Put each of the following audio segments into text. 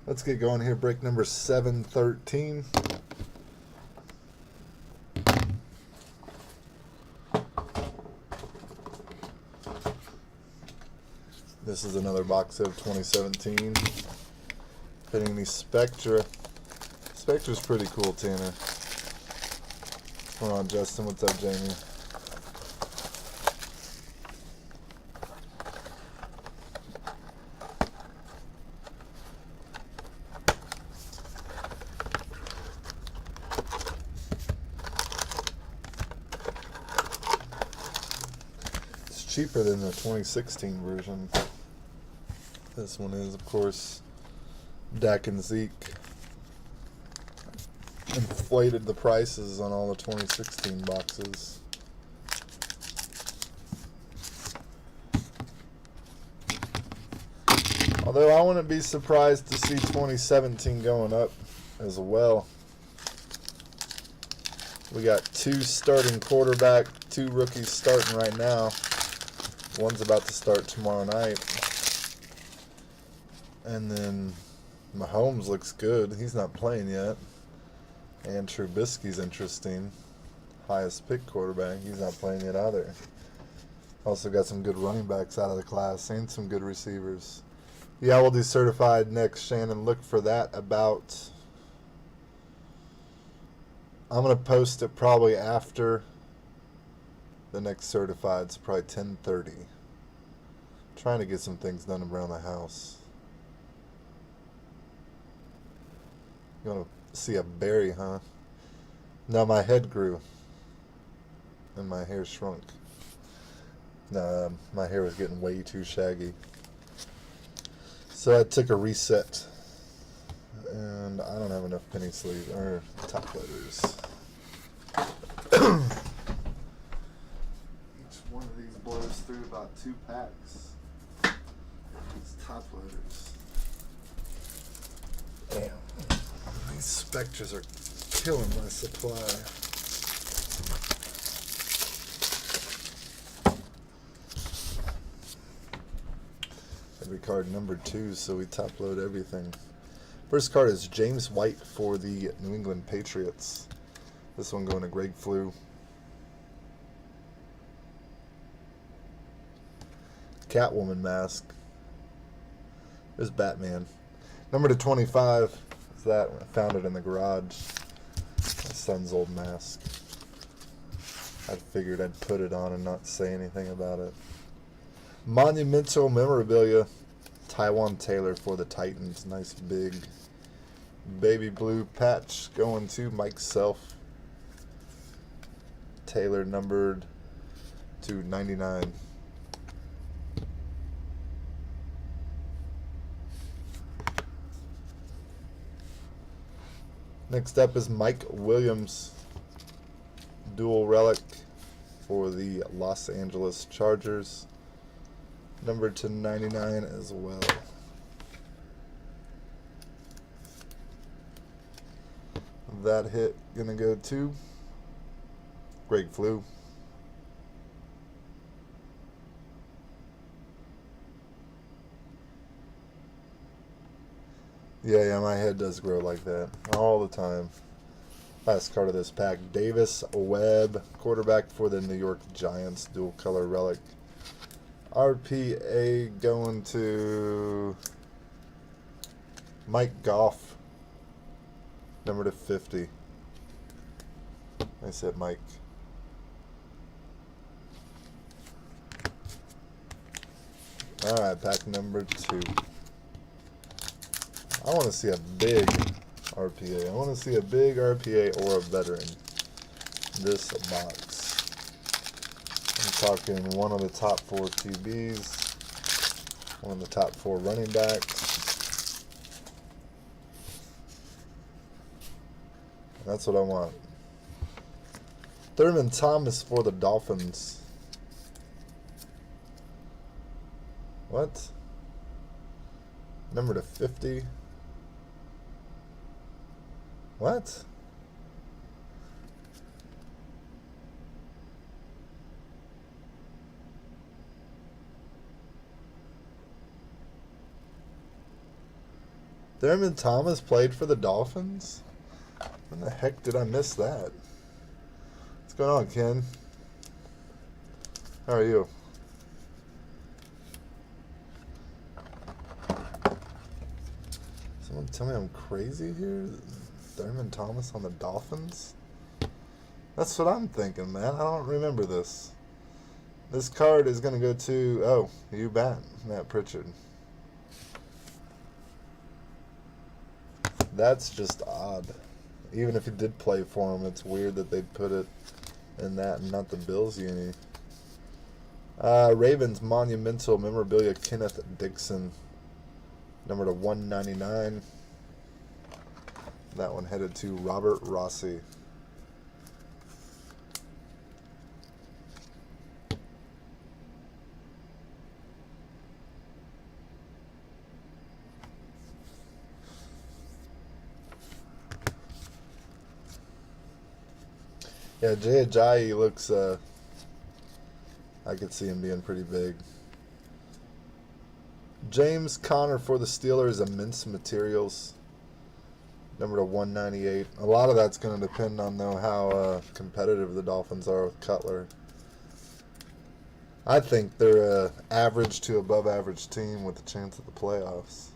Let's get going here. Break number 713. This is another box of 2017. Panini Spectra. Spectra's pretty cool, Tanner. What's going on, Justin? What's up, Jamie? It's cheaper than the 2016 version. This one is, of course, Dak and Zeke. Inflated the prices on all the 2016 boxes. Although I wouldn't be surprised to see 2017 going up as well. We got two starting quarterback, two rookies starting right now. One's about to start tomorrow night. And then Mahomes looks good. He's not playing yet. And Trubisky's interesting. Highest pick quarterback. He's not playing yet either. Also got some good running backs out of the class and some good receivers. Yeah, we'll do certified next, Shannon. Look for that about... I'm going to post it probably after the next certified. So probably 10:30. Trying to get some things done around the house. You want to see a berry, huh? No, my head grew. And my hair shrunk. No, my hair was getting way too shaggy. So I took a reset. And I don't have enough penny sleeve or top loaders. Each one of these blows through about 2 packs. These top loaders. Damn. These Spectras are killing my supply. Every card numbered 2, so we top load everything. First card is James White for the New England Patriots. This one going to Greg Flew. Catwoman mask. There's Batman. Number to 25 is that. I found it in the garage. My son's old mask. I figured I'd put it on and not say anything about it. Monumental memorabilia. Taiwan Taylor for the Titans. Nice big baby blue patch going to Mike Self. Taylor numbered to 99. Next up is Mike Williams. Dual relic for the Los Angeles Chargers. Numbered to 99 as well. That hit gonna go to Greg Flew. Yeah, my head does grow like that all the time. Last card of this pack, Davis Webb, quarterback for the New York Giants, dual color relic. RPA going to Mike Goff, number to 50. I said Mike. Alright, pack number 2. I want to see a big RPA. I want to see a big RPA or a veteran in this box. I'm talking one of the top 4 QBs, one of the top 4 running backs. That's what I want. Thurman Thomas for the Dolphins. What? Number to 50. What? Thurman Thomas played for the Dolphins? When the heck did I miss that? What's going on, Ken? How are you? Someone tell me I'm crazy here? Thurman Thomas on the Dolphins? That's what I'm thinking, man. I don't remember this. This card is going to go to, oh, you bet, Matt Pritchard. That's just odd. Even if he did play for him, it's weird that they'd put it in that and not the Bills uni. Ravens Monumental Memorabilia Kenneth Dixon. Number to 199. That one headed to Robert Rossi. Yeah, Jay Ajayi looks, I could see him being pretty big. James Conner for the Steelers, Immense Materials. Number to 198. A lot of that's going to depend on, though, how competitive the Dolphins are with Cutler. I think they're an average to above average team with a chance at the playoffs.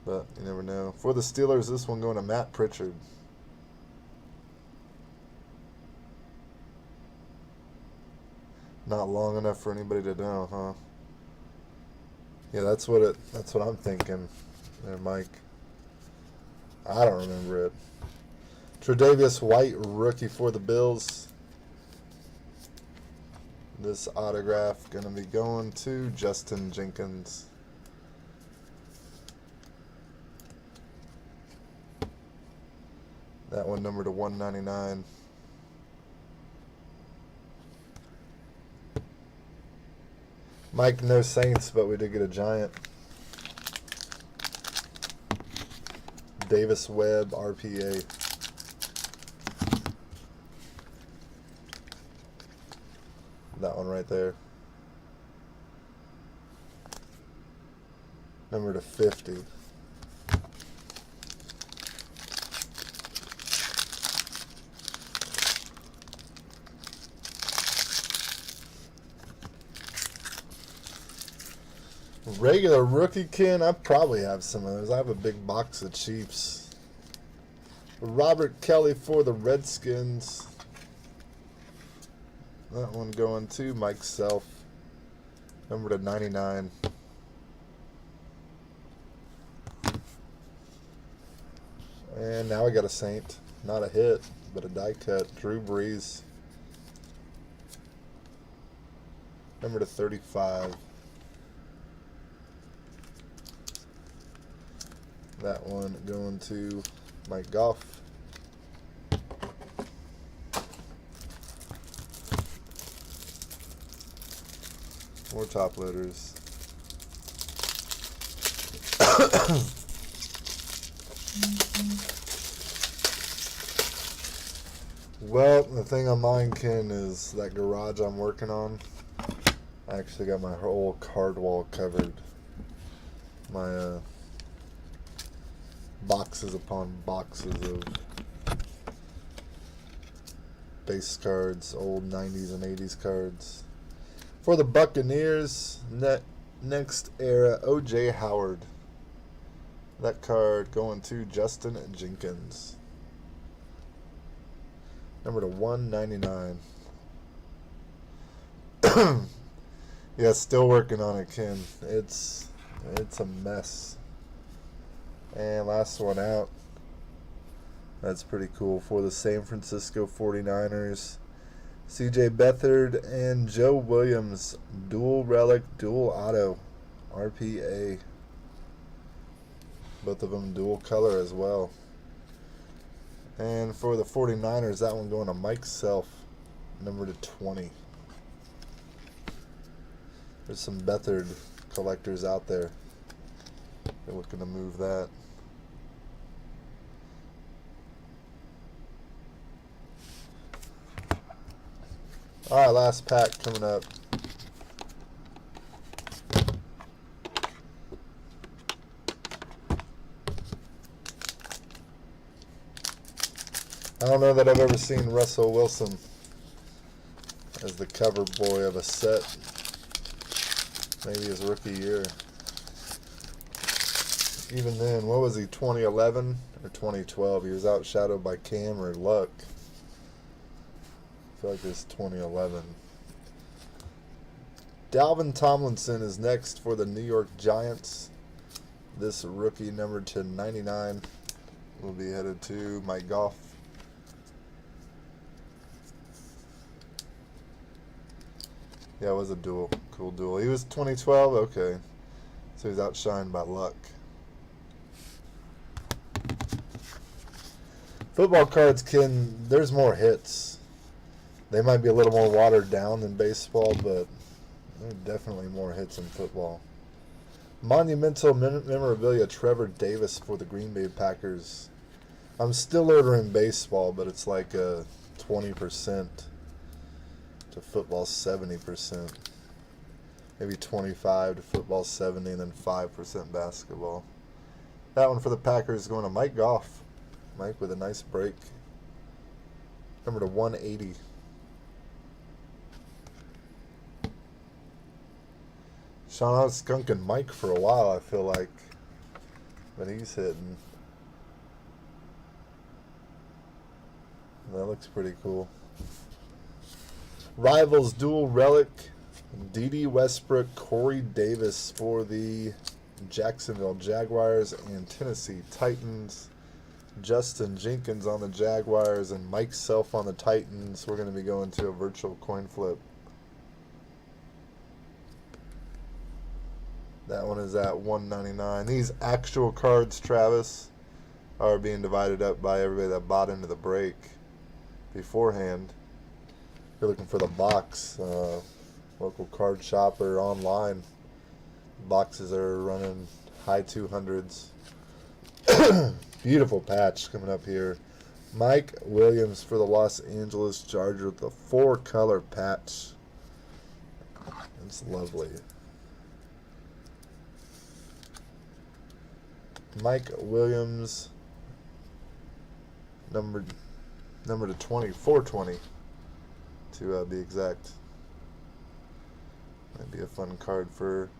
But you never know. For the Steelers, this one going to Matt Pritchard. Not long enough for anybody to know, huh? Yeah, that's what I'm thinking there, Mike. I don't remember it. Tre'Davious White, rookie for the Bills. This autograph going to be going to Justin Jenkins. That one number to 199. Mike, no Saints, but we did get a Giant. Davis Webb, RPA. That one right there. Number to 50. Regular rookie, Ken, I probably have some of those. I have a big box of Chiefs. Robert Kelly for the Redskins. That one going to Mike Self. Number to 99. And now I got a Saint. Not a hit, but a die cut. Drew Brees. Number to 35. That one going to Mike Goff. More top loaders. Well, the thing on mine, Ken, is that garage I'm working on. I actually got my whole card wall covered. My boxes upon boxes of base cards, old 90s and 80s cards. For the Buccaneers, next era, O.J. Howard. That card going to Justin Jenkins. Number to 199. Yeah, still working on it, Ken. It's a mess. And last one out. That's pretty cool. For the San Francisco 49ers, C.J. Beathard and Joe Williams. Dual relic, dual auto. RPA. Both of them dual color as well. And for the 49ers, that one going to Mike Self. Number to 20. There's some Beathard collectors out there. They're looking to move that. Alright, last pack coming up. I don't know that I've ever seen Russell Wilson as the cover boy of a set. Maybe his rookie year. Even then, what was he, 2011 or 2012? He was outshadowed by Cam or Luck. I feel like it was 2011. Dalvin Tomlinson is next for the New York Giants. This rookie numbered to 99 will be headed to Mike Goff. Yeah, it was a duel. Cool duel. He was 2012? Okay. So he's outshined by Luck. Football cards there's more hits. They might be a little more watered down than baseball, but there are definitely more hits in football. Monumental memorabilia, Trevor Davis for the Green Bay Packers. I'm still ordering baseball, but it's like a 20% to football 70%. Maybe 25 to football 70, and then 5% basketball. That one for the Packers is going to Mike Goff. Mike with a nice break. Number to 180. Sean, I was skunking Mike for a while, I feel like. But he's hitting. That looks pretty cool. Rivals dual relic. D.D. Westbrook, Corey Davis for the Jacksonville Jaguars and Tennessee Titans. Justin Jenkins on the Jaguars and Mike Self on the Titans. We're going to be going to a virtual coin flip. That one is at $199. These actual cards, Travis, are being divided up by everybody that bought into the break beforehand. If you're looking for the box, local card shop or online, boxes are running high 200s. Beautiful patch coming up here. Mike Williams for the Los Angeles Chargers with the 4-color patch. It's lovely. Mike Williams, number to 20, 420 to be exact. Might be a fun card for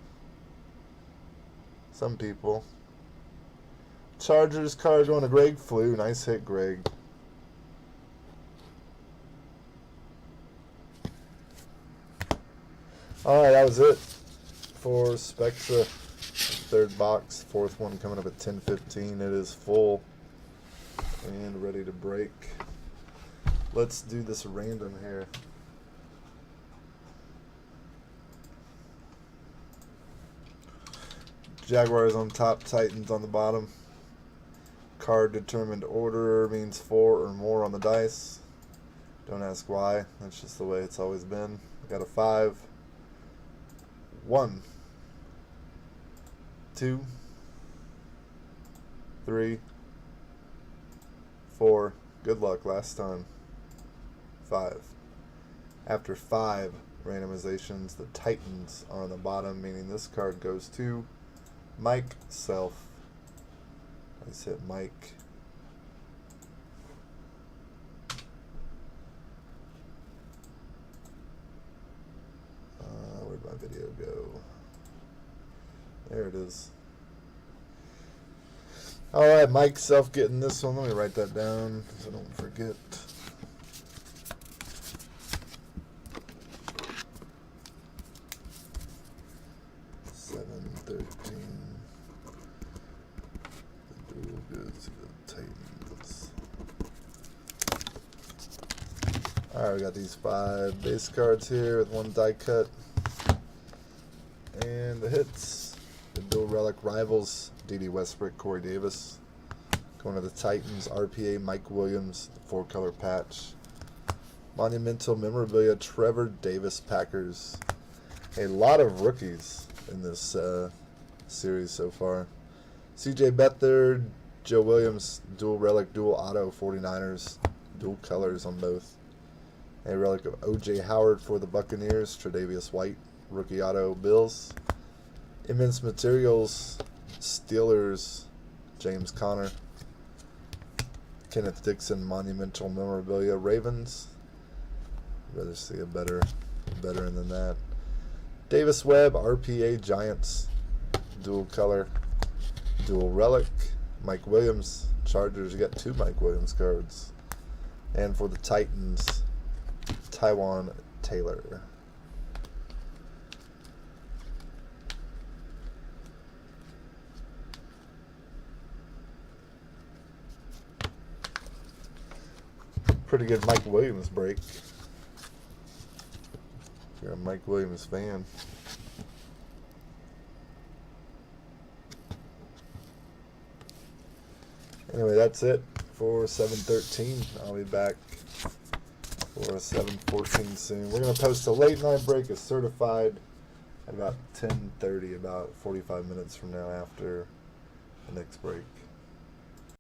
some people. Chargers card going to Greg Flew. Nice hit, Greg. Alright, that was it for Spectra. Third box, fourth one coming up at 10:15. It is full and ready to break. Let's do this random here. Jaguars on top, Titans on the bottom. Card determined order means 4 or more on the dice. Don't ask why. That's just the way it's always been. Got a 5. 1, 2, 3, 4. Good luck last time. 5. After 5 randomizations, the Titans are on the bottom, meaning this card goes to Mike Self. Let's hit Mike. Where'd my video go? There it is. Alright, Mike Self getting this one. Let me write that down so I don't forget. Alright, we got these 5 base cards here with 1 die cut. And the hits. The dual relic rivals, D.D. Westbrook, Corey Davis. Going to the Titans, RPA, Mike Williams, the 4-color patch. Monumental memorabilia, Trevor Davis, Packers. A lot of rookies in this series so far. C.J. Beathard, Joe Williams, dual relic, dual auto, 49ers. Dual colors on both. A relic of O.J. Howard for the Buccaneers. Tre'Davious White, rookie auto, Bills. Immense Materials, Steelers, James Conner. Kenneth Dixon Monumental Memorabilia Ravens. I'd rather see a better veteran than that. Davis Webb RPA Giants. Dual color. Dual relic. Mike Williams Chargers. You got 2 Mike Williams cards. And for the Titans, Taiwan Taylor. Pretty good Mike Williams break. If you're a Mike Williams fan. Anyway, that's it for 713. I'll be back for 714 soon. We're going to post a late night break as certified at about 10:30, about 45 minutes from now after the next break.